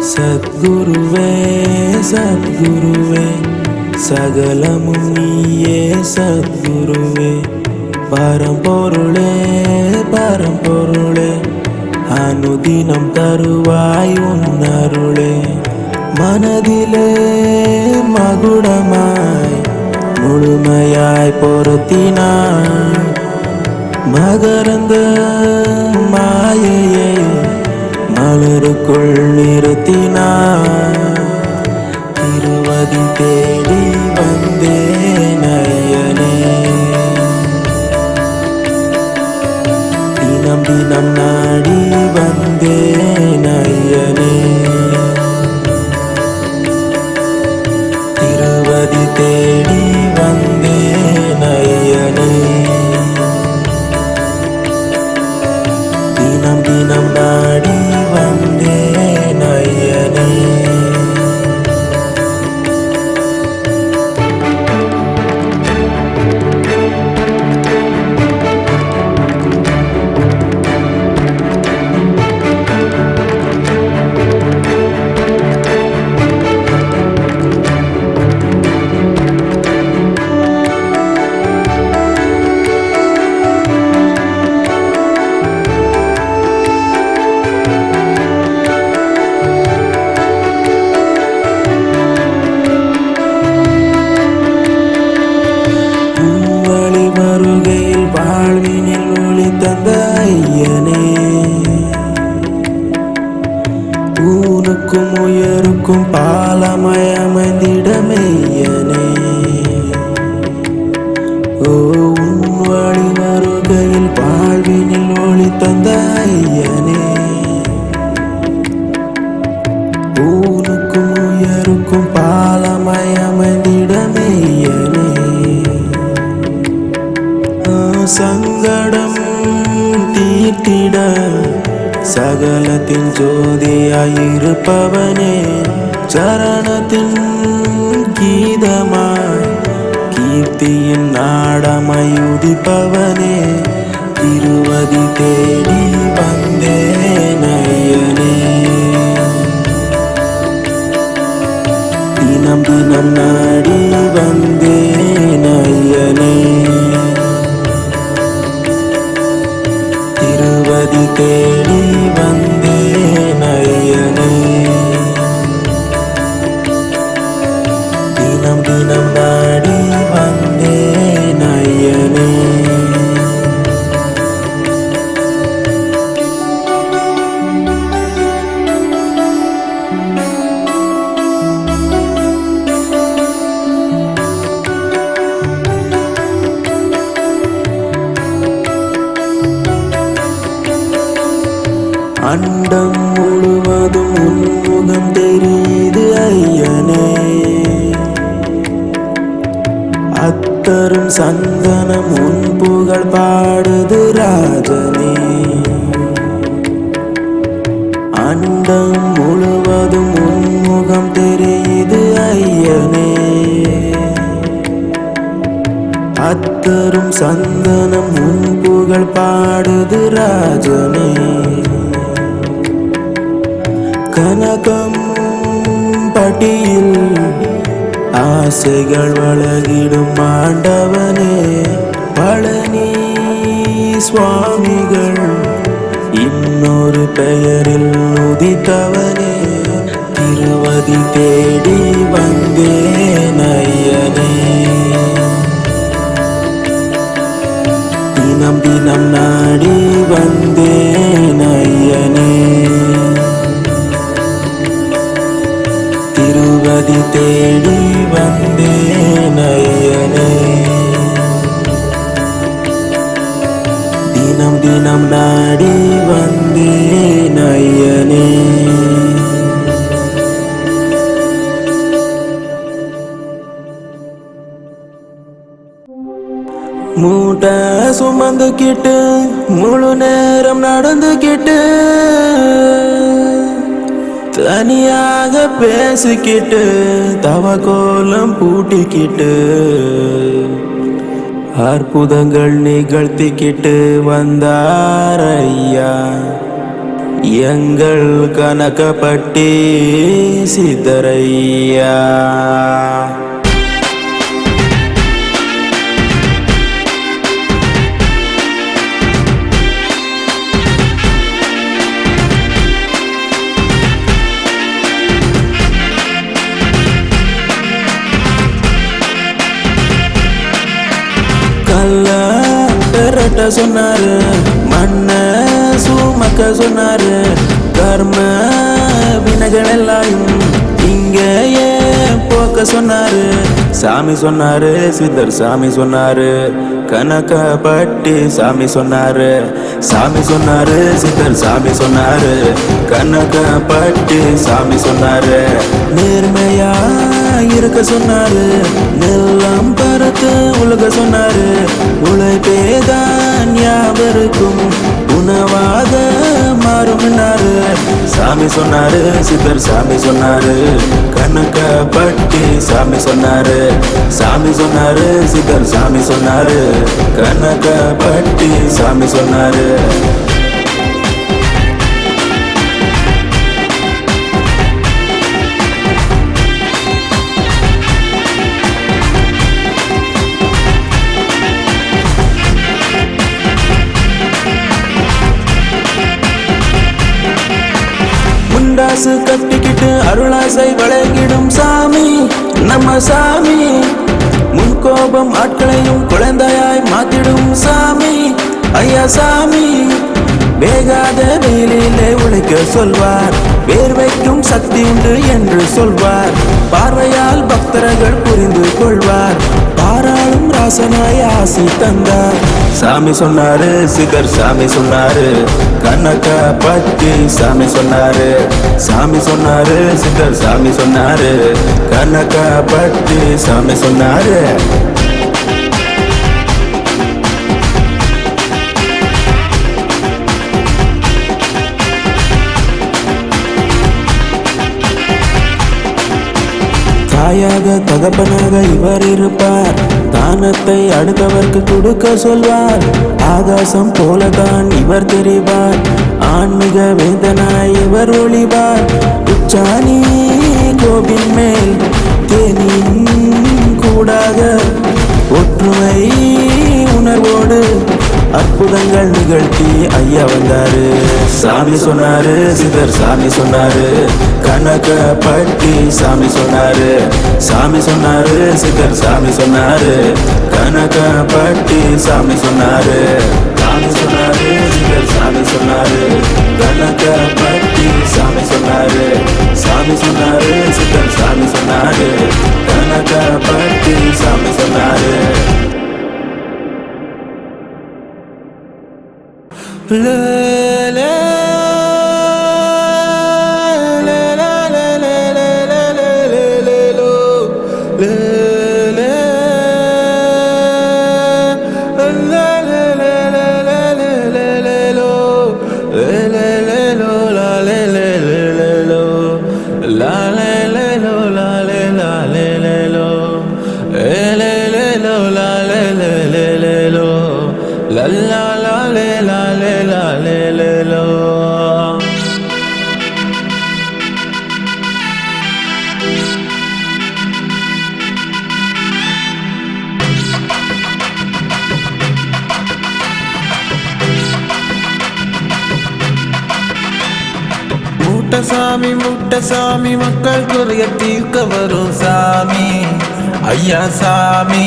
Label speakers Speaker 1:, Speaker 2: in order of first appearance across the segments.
Speaker 1: சத்குருவே சத்குருவே சகலமும் நீயே சத்குருவே பரம்பொருளே பரம்பொருளே அனுதினம் தருவாய் உன்னருளே மனதிலே மகுடமாய் முழுமையாய் பொருத்தினாய் மகரந்த மாயையை மலருக்குள் நிறுத்தினார் திருவதி தேடி வந்தேன் ஐயனே தினம் தினம் நாடி வந்தேன் ஐயனே திருவதி தேடி வந்தேன் ஐயனே தினம் தினம் நாடி வந்தேன் ஐயனே வாழ்வினில் ஒளி தந்த ஐயனே ஊனுக்கும் உயருக்கும் பாலமயமைந்திட மெய்யனே ஓ உன் வழி வருகையில் வாழ்வினில் ஒளி தந்த ஐயனே ஊனுக்கும் உயருக்கும் பாலமயமைந்திட மெய்யனே சங்கடம் தீர்த்திட சகலத்தின் ஜோதியாயிருப்பவனே சரணத்தின் கீதமாய் கீர்த்தியின் நாடமயுதிப்பவனே திருவதி தேடி வந்தேன் ஐயனே தினம் தினம் நாடி வந்தேன் ஐயனே திருவதி தேடி வந்தேன் ஐயனே தினம் தினம் நாடி வந்தேன் ஐயனே அண்டம் முழுவதும் உன்முகம் தெரியுது ஐயனே அத்தரும் சந்தனம் உன் புகழ் பாடுது ராஜனே அண்டம் முழுவதும் உன்முகம் தெரியுது ஐயனே அத்தரும் சந்தனம் உன் புகழ் பாடுது ராஜனே கனகம் பட்டியில் ஆசைகள் வளகிடும் ஆண்டவனே பழனி சுவாமிகள் இன்னொரு பெயரில் உதித்தவனே திருவதி தேடி வந்தேன் ஐயனே தினம் தினம் நாடி வந்தேன் ஐயனே திருவதி தேடி வந்தேன் ஐயனே தினம் தினம் நாடி வந்தேன் ஐயனே மூட்டை சுமந்துக்கிட்டு முழு நேரம் நடந்துக்கிட்டு தனியாக பேசிக்கிட்டு தவக்கோலம் பூட்டிக்கிட்டு அற்புதங்கள் நிகழ்த்திக்கிட்டு வந்தார் ஐயா எங்கள் கனகப்பட்டி சித்தரையா. கல்ல பெரட்ட சொன்னாரு, மண்ண சுமக்க சொன்னாரு, கர்ம வினைகள் எல்லாம் இங்கேயே போக்க சொன்னாரு. சாமி சொன்னாரு, சித்தர் சாமி சொன்னாரு, கனகப்பட்டி சாமி சொன்னாரு. சாமி சொன்னாரு, சித்தர் சாமி சொன்னாரு, கனகப்பட்டி சாமி சொன்னாரு. நேர்மையா இருக்க சொன்னாரு, நெல்லம் பருத்து உலக சொன்னாரு. உழைப்பேதான் யாவருக்கும் உணவாக மாறும்னாரு. சாமி சொன்னாரு, சித்தர் சாமி சொன்னாரு, கனகப்பட்டி சாமி சொன்னாரு. சாமி சொன்னாரு, சித்தர் சாமி சொன்னாரு, கனகப்பட்டி சாமி சொன்னாரு. முண்டாசு கட்டிக்கிட்டு அருளாசை வழங்கிடும் சாமி நம்ம சாமி. முன்கோபம் ஆட்களையும் குழந்தையாய் மாத்திடும் சாமி ஐயா சாமி. வேகாத வேலையிலே உழைக்க சொல்வார், வேர்வைக்கும் சக்தி உண்டு என்று சொல்வார். பார்வையால் பக்தர்கள் புரிந்து கொள்வார், பாராளும் ராசனாய் ஆசி தந்தார். சாமி சொன்னாரு, சித்தர் சாமி சொன்னாரு, கனகப்பட்டி சாமி சொன்னாரு. சாமி சொன்னாரு, சித்தர் சாமி சொன்னாரு, கனகப்பட்டி சாமி சொன்னாரு. தாயாக தகப்பனாக இவர் இருப்பார், தானத்தை அடுத்தவர்க்கு கொடுக்க சொல்வார். ஆகாசம் போலதான் இவர் தெரிவார், ஆன்மீக வேந்தனாய் இவர் ஒளிவார். உச்சாணி கோபின் மேல் தேனின் கூடாக ஒற்றுமை உணர்வோடு அற்புதங்கள் நிகழ்த்தி ஐயா வந்தாரு. சாமி சொன்னாரு, சித்தர் சாமி சொன்னாரு, கனகப்பட்டி சாமி சொன்னாரு. சாமி சொன்னாரு, சித்தர் சாமி சொன்னாரு, கனகப்பட்டி சாமி சொன்னாரு. சாமி சொன்னாரு, சித்தர் சாமி சொன்னாரு, கனகப்பட்டி சாமி சொன்னாரு. சாமி சொன்னாரு, சித்தர் சாமி சொன்னாரு, கனகப்பட்டி சாமி சொன்னாரு.
Speaker 2: சாமி முட்ட சாமி, மக்கள் குறைய தீர்க்க வரும் சாமி ஐயா சாமி.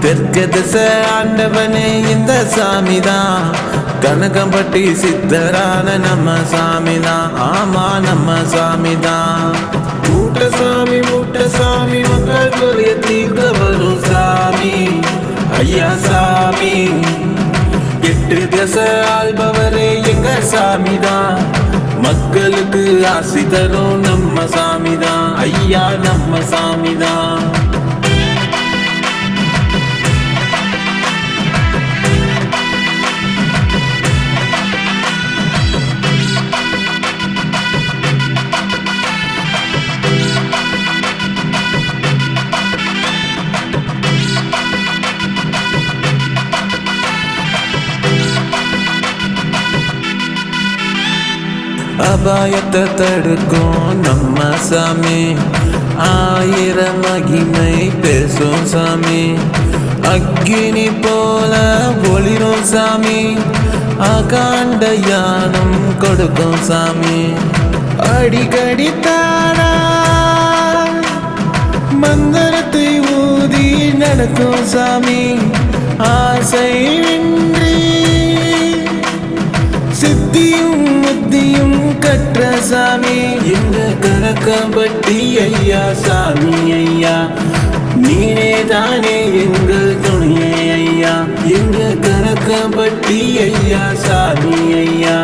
Speaker 2: தெற்கு திசை ஆண்டவனே இந்த சாமி தான், கனகப்பட்டி சித்தரான நம்ம சாமி தான். ஆமா நம்ம சாமி தான். முட்ட சாமி, மக்கள் குறைய தீர்க்க வரும் சாமி ஐயா சாமி. எட்டு திசை ஆள்பவரே எங்க சாமி தான், மக்களுக்கு ஆசி தரும் நம்ம சாமி தான் ஐயா நம்ம சாமி தான். அபாயத்தை தடுக்கும் நம்ம சாமி, ஆயிரம் மகிமை பேசும் சாமி, அக்கினி போல ஒளிரும் சாமி, அகாண்ட யானம் கொடுக்கும் சாமி. அடிக்கடி தானா மந்திரத்தை ஊதி நடக்கும் சாமி, ஆசையின்றி சித்தியும் முத்தியும் கற்ற சாமி. எங்க கரக்கம்பட்டி ஐயா சாமி ஐயா, நீனே தானே எங்கள் துணையே ஐயா. எங்க கரக்கம்பட்டி ஐயா சாமி ஐயா,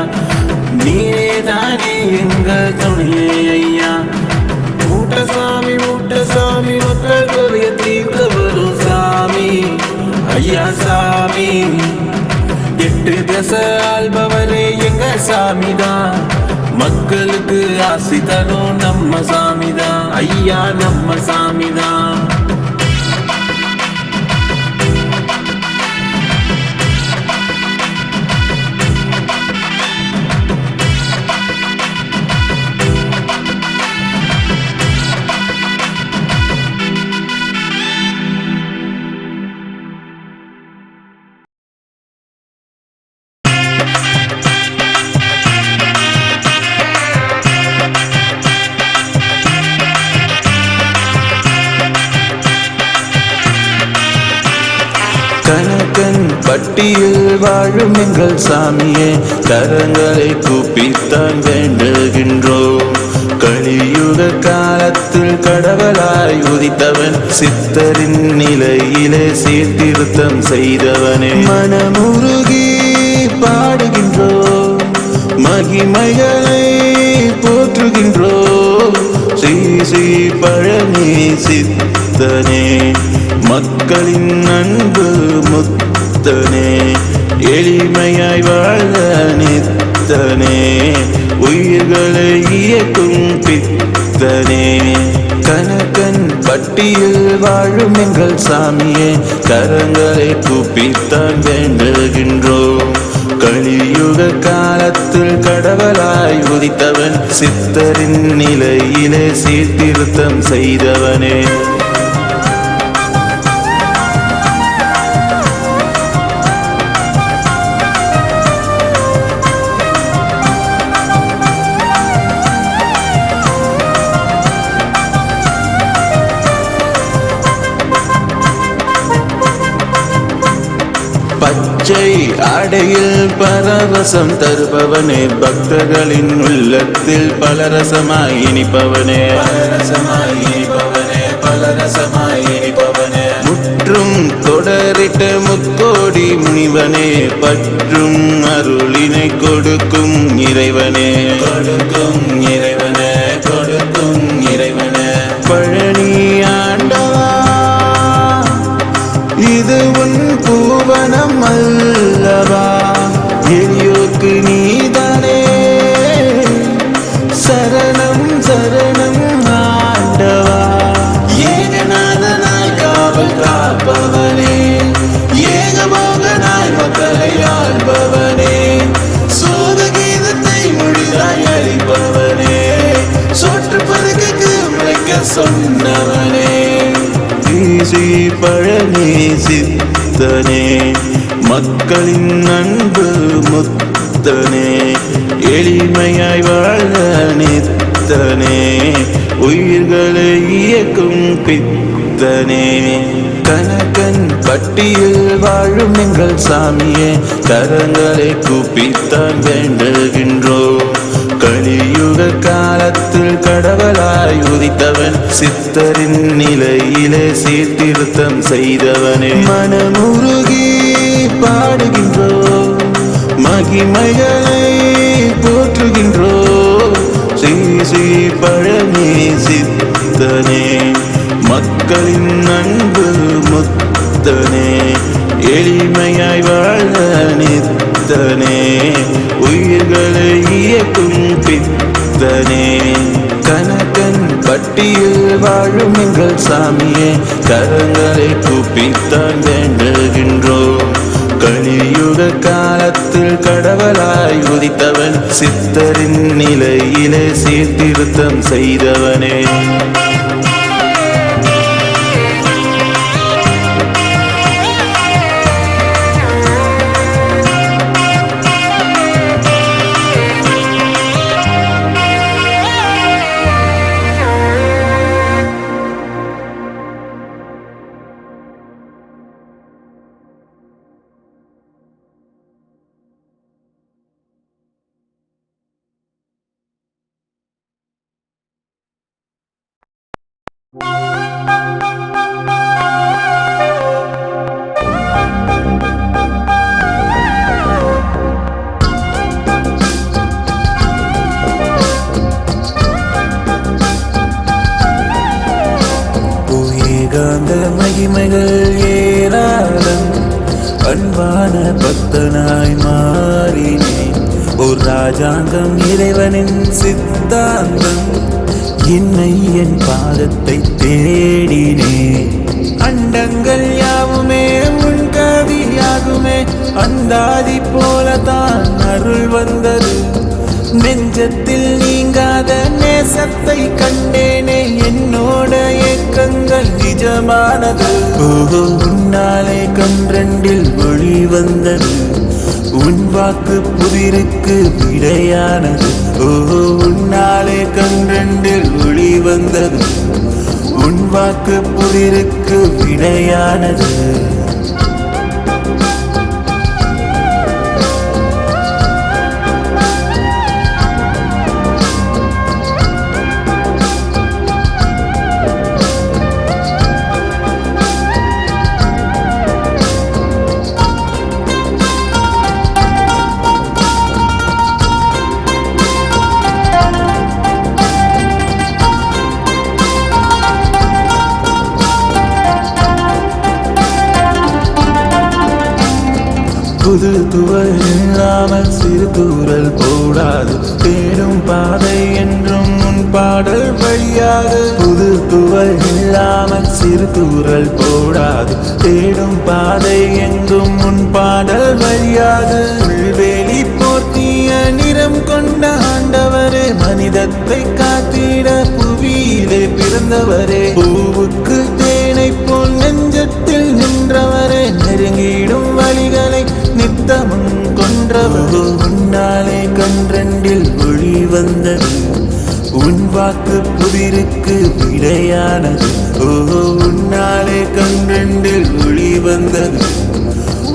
Speaker 2: நீனே தானே எங்கள் துணையே ஐயா. மூட்ட சாமி மக்கள் குறைய தீர்க்க வரும் சாமி ஐயா சாமி. எட்டு தசை ஆள்பவரே எங்க சாமிதான், மக்களுக்கு ஆசி தரும் நம்ம சாமிதான் ஐயா, நம்ம சாமிதான்.
Speaker 1: கணக்கன் பட்டியில் வாழும் எங்கள் சாமியே, கரங்களை கூப்பித்தான் வேண்டுகின்றோம். கலியுக காலத்தில் கடவுளாய் உதித்தவன், சித்தரின் நிலையிலே சீர்திருத்தம் செய்தவனே. மனமுருகி பாடுகின்றோம், மகிமைகளை போற்றுகின்றோம். ஸ்ரீ ஸ்ரீ பழனி சித்தனே, மக்களின் அன்பு முத்தனே, எளிமையாய் வாழ நித்தனே, உயிர்களை இயக்கும் பித்தனே. கணக்கன் பட்டியில் வாழும் எங்கள் சாமியே, கரங்களை கூப்பித்தான் வேண்டுகின்றோம். கலியுக காலத்தில் கடவுளாய் உதித்தவன், சித்தரின் நிலையிலே சீர்திருத்தம் செய்தவனே. பச்சை ஆடையில் பரவசம் தருபவனே, பக்தர்களின் உள்ளத்தில் பலரசமாய் இனிப்பவனே, பலரசமாய் இனிப்பவனே, பலரசமாய் இனிப்பவனே. முற்றும் தொடரிட்ட முக்கோடி முனிவனே, பற்றும் அருளினை கொடுக்கும் இறைவனே, கொடுக்கும் இறைவனே, கொடுக்கும் இறைவனே. பழனி ஆண்டவா, இது உன் பூவனம் அல்லவா, எளியோர்க்கு நீதானே சரணம் சரணம் ஆண்டவா. ஏகநாதனாய் காவல் காப்பவனே, ஏகமோகனாய் மக்களை ஆள்பவனே, சோதகீதத்தை முழுதாய் அளிப்பவனே, சொற்று பருகைக்கு முளைக்க சொன்னவனே. ஸ்ரீ பழனி சித்தனே, மக்களின் அன்பு முத்தனே, எளிமையாய் வாழ நித்தனே, உயிர்களை இயக்கும் பித்தனே. கணக்கன் பட்டியில் வாழும் எங்கள் சாமியே, கரங்களை கூப்பித்தான் வேண்டுகின்றோம். கலியுக காலத்தில் கடவுளாய் உதித்தவன், சித்தரின் நிலையிலே சீர்திருத்தம் செய்தவனே. மனமுருகி பாடுகின்றோம், மகிமைகளை போற்றுகின்றோம். ஸ்ரீ ஸ்ரீ பழனி சித்தனே, மக்களின் அன்பு முத்தனே, எளிமையாய் வாழ நித்தனே, உயிர்களை இயக்கும் பித்தனே. கணக்கன் பட்டியில் வாழும் எங்கள் சாமியே, கரங்களை கூப்பித்தான் வேண்டுகின்றோம். கலியுக காலத்தில் கடவுளாய் உதித்தவன், சித்தரின் நிலையிலே சீர்திருத்தம் செய்தவனே.
Speaker 2: ஏகாந்த மகிமைகள் ஏராளம், அன்பான பக்தனாய் மாறினேன். ஒரு ராஜாங்கம் இறைவனின் சித்தாந்தம், என்னை என் பாதத்தை தேடினேன். அண்டங்கள் யாவுமே உன் கவியாகுமே, அந்தாதி போலதான் அருள் வந்தது. நெஞ்சத்தில் நீங்காத நேசத்தை கண்டேனே, என்னோட ஏக்கங்கள் நிஜமானது. உன்னாலே கன்றண்டில் ஒளி வந்தது, உன் வாக்கு புதிருக்கு விடையானது. உன்னாலே கன்றண்டில் ஒளி வந்தது, உன் வாக்கு புதிருக்கு விடையானது. புது துவல் இல்லாமல் சிறு தூரல் போடாது, தேடும் பாதை என்றும் உன் பாடல் வழியாக. புது துவல் இல்லாமல் சிறு தூரல் போடாது, தேடும் பாதை எங்கும் உன் பாடல் வழியாக. புல்வேலி போர்த்திய நிறம் கொண்ட ஆண்டவரே, மனிதத்தை காத்திட புவியிலே பிறந்தவரே. பூவுக்கு தேனை போல் நெஞ்சத்தில் நின்றவரே, நெருங்கிடும் வழிகளை நித்தமும் கொன்றவரோ. உன்னாலே கன்றண்டில் ஒளி வந்தது, உன் வாக்கு புதிருக்கு விடையானது. உன்னாலே கன்றண்டில் ஒளி வந்தது,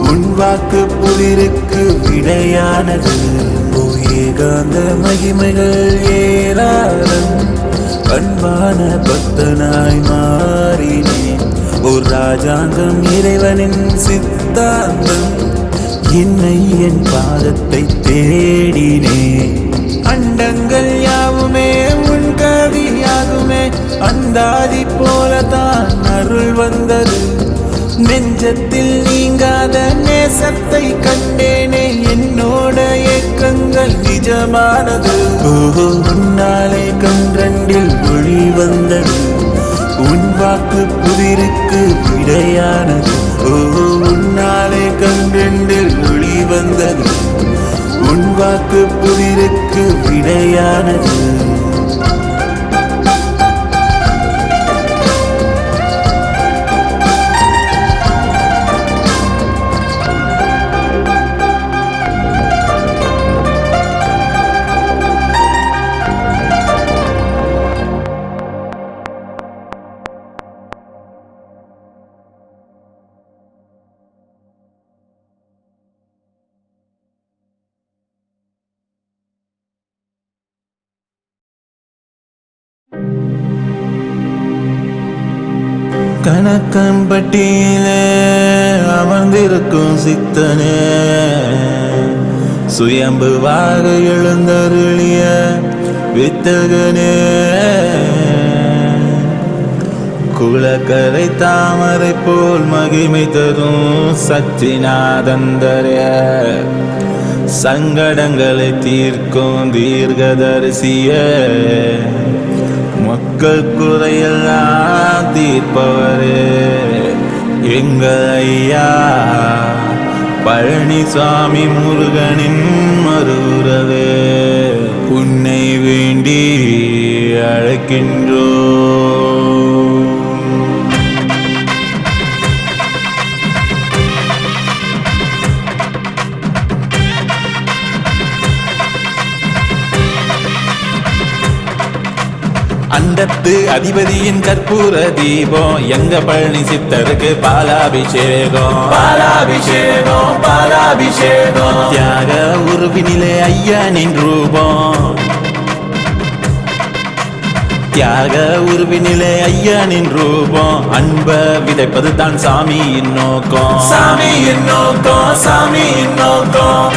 Speaker 2: உன் வாக்கு புதிருக்கு விடையானது. ஏகாந்த மகிமைகள் ஏராளம், அன்பான பக்தனாய் மாறினேன். ஒரு ராஜாங்கம் இறைவனின் சித்தாந்தம், என்னை என் பாதத்தை தேடினேன். அண்டங்கள் யாவுமே உன் கவியாகுமே, அந்தாதி போலதான் அருள் வந்தது. நெஞ்சத்தில் நீங்காத நேசத்தை கண்டேனே, என்னோட ஏக்கங்கள் நிஜமானது. உன்னாலே கன்றண்டில் ஒளி வந்தது, உன் வாக்கு புதிருக்கு விடையானது. உன்னாலே கன்றண்டில் ஒளி வந்தது, உன் வாக்கு புதிருக்கு விடையானது. கணக்கம்பட்டியிலே அமர்ந்திருக்கும் சித்தனே, சுயம்புவாக எழுந்தருளிய வித்தகனே. குலக்கரை தாமரை போல் மகிமை தரும் சச்சிநாதந்தரே, சங்கடங்களை தீர்க்கும் தீர்க்கதரிசிய, மக்கள் குறையெல்லாம் தீர்ப்பவரே. எங்கள் ஐயா பழனிசாமி முருகனின் மருரவே உன்னை வேண்டி அழைக்கின்றோ. அண்டத்து அதிபதியின் கற்பூர தீபம் எங்க பழனி சித்தருக்கு பாலாபிஷேகம் பாலாபிஷேகம் பாலாபிஷேகம். தியாக உருவினிலே ஐயனின் ரூபம் தியாக உருவினிலே ஐயனின் ரூபம் அன்ப விதைப்பது தான் சாமியின் நோக்கம் சாமியின் நோக்கம் சாமியின் நோக்கம்.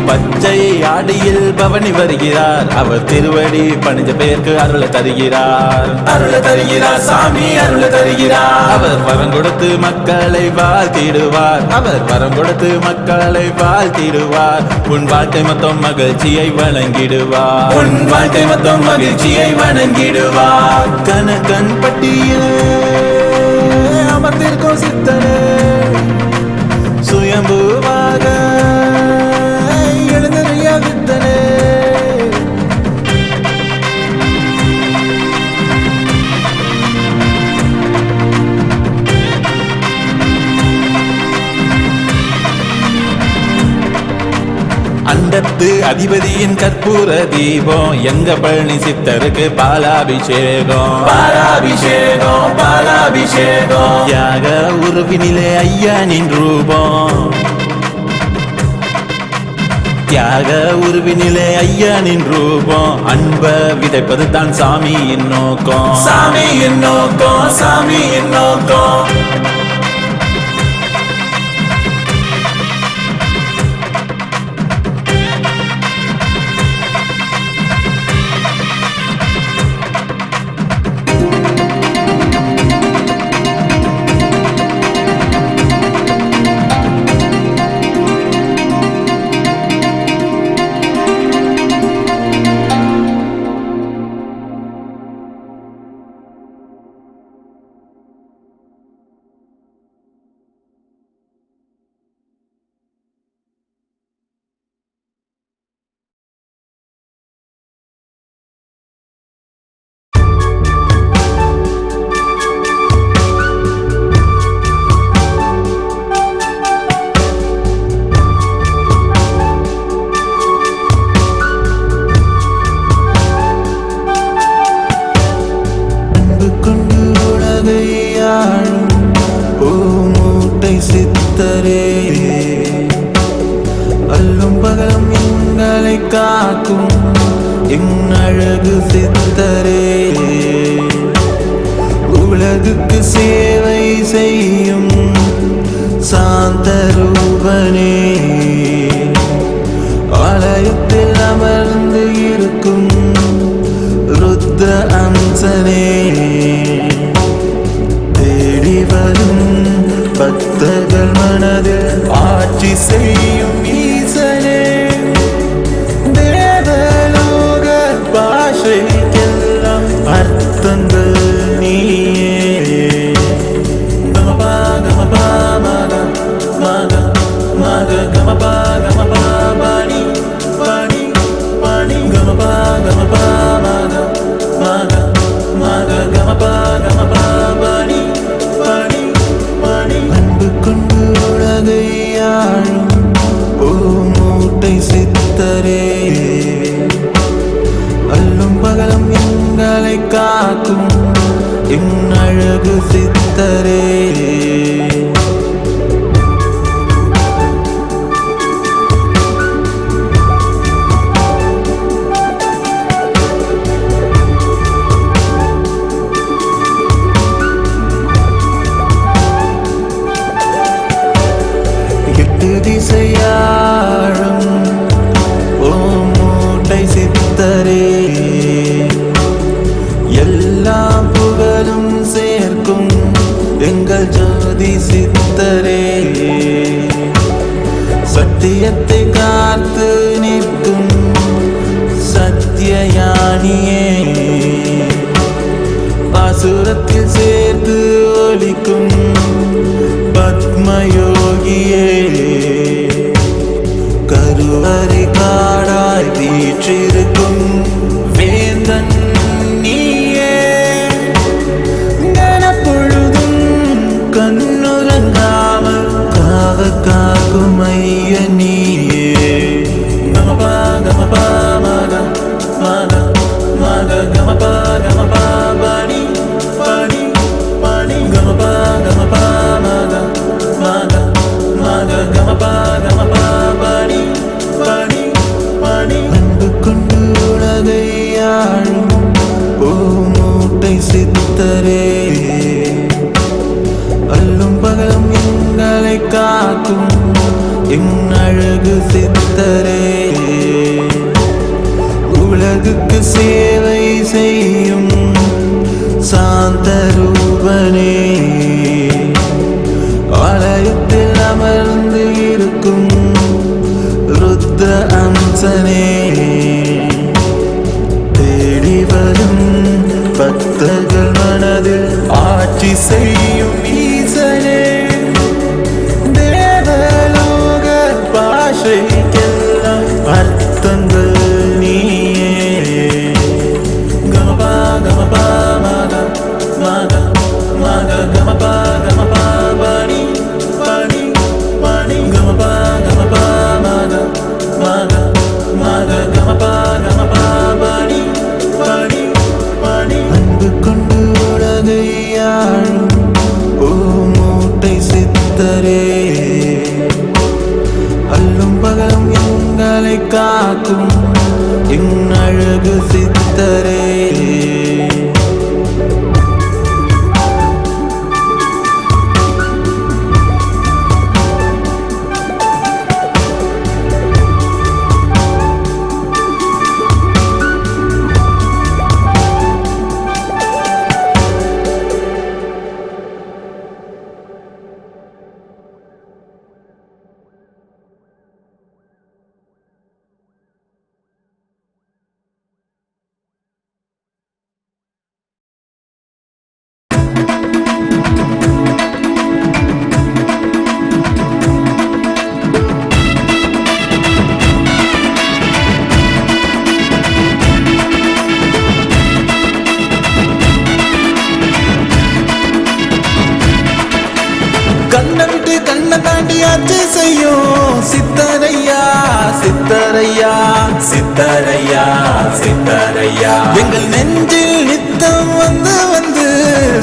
Speaker 2: பச்சை ஆடியில் பவனி வருகிறார் அவர் திருவடி பணிஞ்ச பேருக்கு அருள தருகிறார் அருள தருகிறார் சாமி அருள தருகிறார். அவர் வரம் கொடுத்து மக்களை வாழ்த்திடுவார் அவர் வரம் கொடுத்து மக்களை வாழ்த்திடுவார். உன் வாழ்க்கை மொத்தம் மகிழ்ச்சியை வழங்கிடுவார் உன் வாழ்க்கை மொத்தம் மகிழ்ச்சியை வழங்கிடுவார். கணக்கன் பட்டியில் அமர்ந்திருக்கும் சித்தனே சுயம்புவாக வித்தனே. அண்டத்து அதிபதியின் கற்பூர தீபம் எங்க பழனி சித்தருக்கு பாலாபிஷேகம் பாலாபிஷேகம் பாலாபிஷேகம். தியாக உருவினிலே ஐயனின் ரூபம் தியாக உருவினிலே ஐயனின் ரூபம் அன்ப விதைப்பது தான் சாமியின் நோக்கம் சாமியின் நோக்கம் சாமியின் நோக்கம். சித்தரே அல்லும் பகலும் எங்களை காக்கும் எங்கழகு சித்தரே உலகுக்கு சேவை செய்யும் சாந்த ரூபனே ஆலயத்தில் அமர்ந்து இருக்கும் ருத்ர அம்சனே தேடி வரும் பக்தர்கள் மனதில் ஆட்சி செய்யும் ஈசனே தேவலோக பாஷைக்கெல்லாம் அர்த்தங்கள் நீயே கமபா கமபா மக மக மக கமபா கமபா பாணி பாணி பாணி கமபா கமபா மக மக மக கமபா கமபா பாணி பாணி பாணி. அன்பு கொண்டு உலகை ஆளும் ஓ மூட்டை சித்தரே அல்லும் பகலும் எங்களை காக்கும் என் அழகு சித்தரே திசையாழும் ஓ மூட்டை சித்தரே
Speaker 1: சித்தரே சத்தியத்தை காத்து நிற்கும் சத்தியயானியே பாசுரத்தில் சேர்த்து ஒலிக்கும் பத்மயோகியே கருவறை காடாய் வீற்றிருக்கும் வேந்தன் நீயே கனப்பொழுதும் கண்ணுறங்காமல் காக்கும் ஐய நீயே கமபா கமபா மக மக மக கமபா கமபா பணி பணி பணி கமபா கமபா மக மக மக கமபா கமபா பணி பணி பணி அன்பு கொண்டு உலகை ஆளும் ஓ மூட்டை சித்தரே அல்லும் பகலும் எங்களை காக்கும் என் அழகு சித்தரே உலகுக்கு சேவை செய்யும் சாந்த ரூபனே ஆலயத்தில் அமர்ந்து இருக்கும் ருத்ர அம்சனே தேடி வரும் பக்தர்கள் மனதில் ஆட்சி செய்யும் ஈசனே தேவலோக பாஷைக்கெல்லாம் அர்த்தங்கள் நீயே கமபா கமபா மக மக மக கமபா கமபா பணி பணி பணி கமபா கமபா மக மக மக கமபா கமபா பணி பணி பணி அன்பு கொண்டு உலகை ஆளும் ஓ மூட்டை சித்தரே அல்லும் பகலும் எங்களை காக்கும் என் அழகு சித்தரே கண்ணை விட்டு கண்ணை தாண்டி ஆட்சி செய்யும் சித்தரையா சித்தரையா சித்தரையா சித்தரையா எங்கள் நெஞ்சில் நித்தம் வந்து வந்து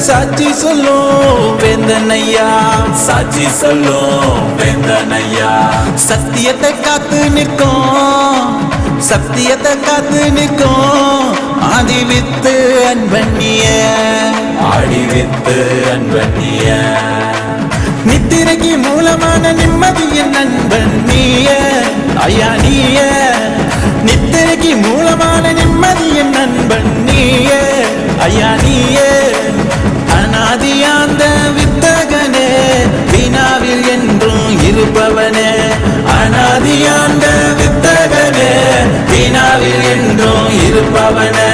Speaker 1: சாட்சி சொல்லும் வேந்தனையா சாட்சி சொல்லும் வேந்தனையா சத்தியத்தை காத்து நிற்கும் சத்தியத்தை காத்து நிற்கும் ஆதி வித்து அன்பண்ணிய ஆடி வித்து அன்பண்ணிய நித்திரைக்கு மூலமான நிம்மதியின் நண்பன் நீய ஐயா நீய நித்திரைக்கு மூலமான நிம்மதியின் நண்பன் நீய ஐயா நீய அநாதியாந்த வித்தகனே வினாவில் என்றும் இருப்பவனே அநாதியாந்த வித்தகனே வினாவில் என்றும் இருப்பவனே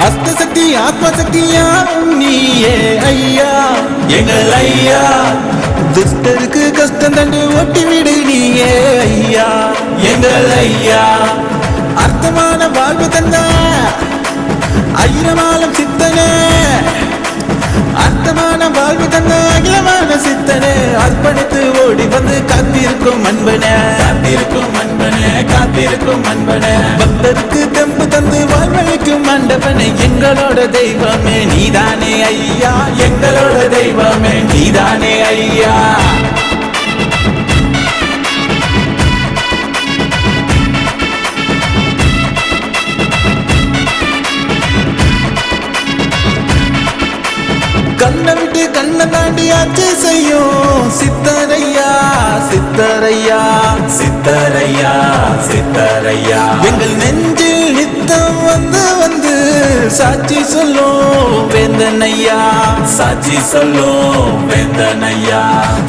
Speaker 1: அஸ்தசக்தி ஆத்மசக்தியாவும் நீயே ஐயா எங்கள் ஐயா துஷ்டருக்கு கஷ்டம் தண்டு ஒட்டி விடு நீயே ஐயா எங்கள் ஐயா அர்த்தமான வாழ்வு தந்த அகிலமாலம் சித்தனே அர்த்தமான வாழ்வு தந்த அகிலமான சித்தனே அர்ப்பணித்து ஓடி வந்து காத்திருக்கும் அன்பனே காத்திருக்கும் அன்பனே காத்திருக்கும் அன்பனே பக்தருக்கு தெம்பு தந்து வாழ்வழிக்கும் மண்டபனே எங்களோட தெய்வமே நீதானே ஐயா எங்களோட தெய்வமே நீதானே ஐயா கண்ணை விட்டு கண்ணை தாண்டி ஆட்சி செய்யும் சித்தரையா சித்தரையா
Speaker 2: சித்தரையா சித்தரையா
Speaker 1: எங்கள் நெஞ்சில் நித்தம் வந்து வந்து சாட்சி சொல்லும் வேந்தனையா
Speaker 2: சாட்சி சொல்லும் வேந்தனையா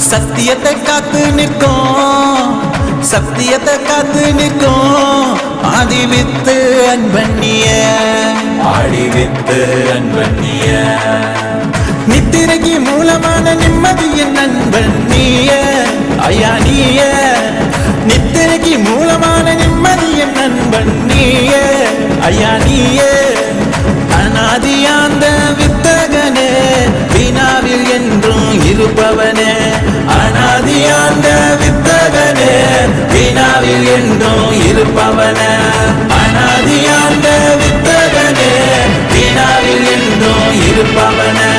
Speaker 1: சத்தியத்தை காத்து நிற்கும் சத்தியத்தை காத்து நிற்கும் ஆதி வித்து அன்பண்ணிய
Speaker 2: ஆடி வித்து அன்பண்ணிய
Speaker 1: நித்திரைக்கு மூலமான நிம்மதியின் நண்பன் நீய ஐயா நீய நித்திரைக்கு மூலமான நிம்மதியின் நண்பன் நீய ஐயா நீய அனாதியாந்த வித்தகனே வினாவில் என்றும் இருப்பவனே அனாதியாந்த வித்தகனே வினாவில் என்றும் இருப்பவனே அனாதியாந்த வித்தகனே வினாவில் என்றும் இருப்பவனே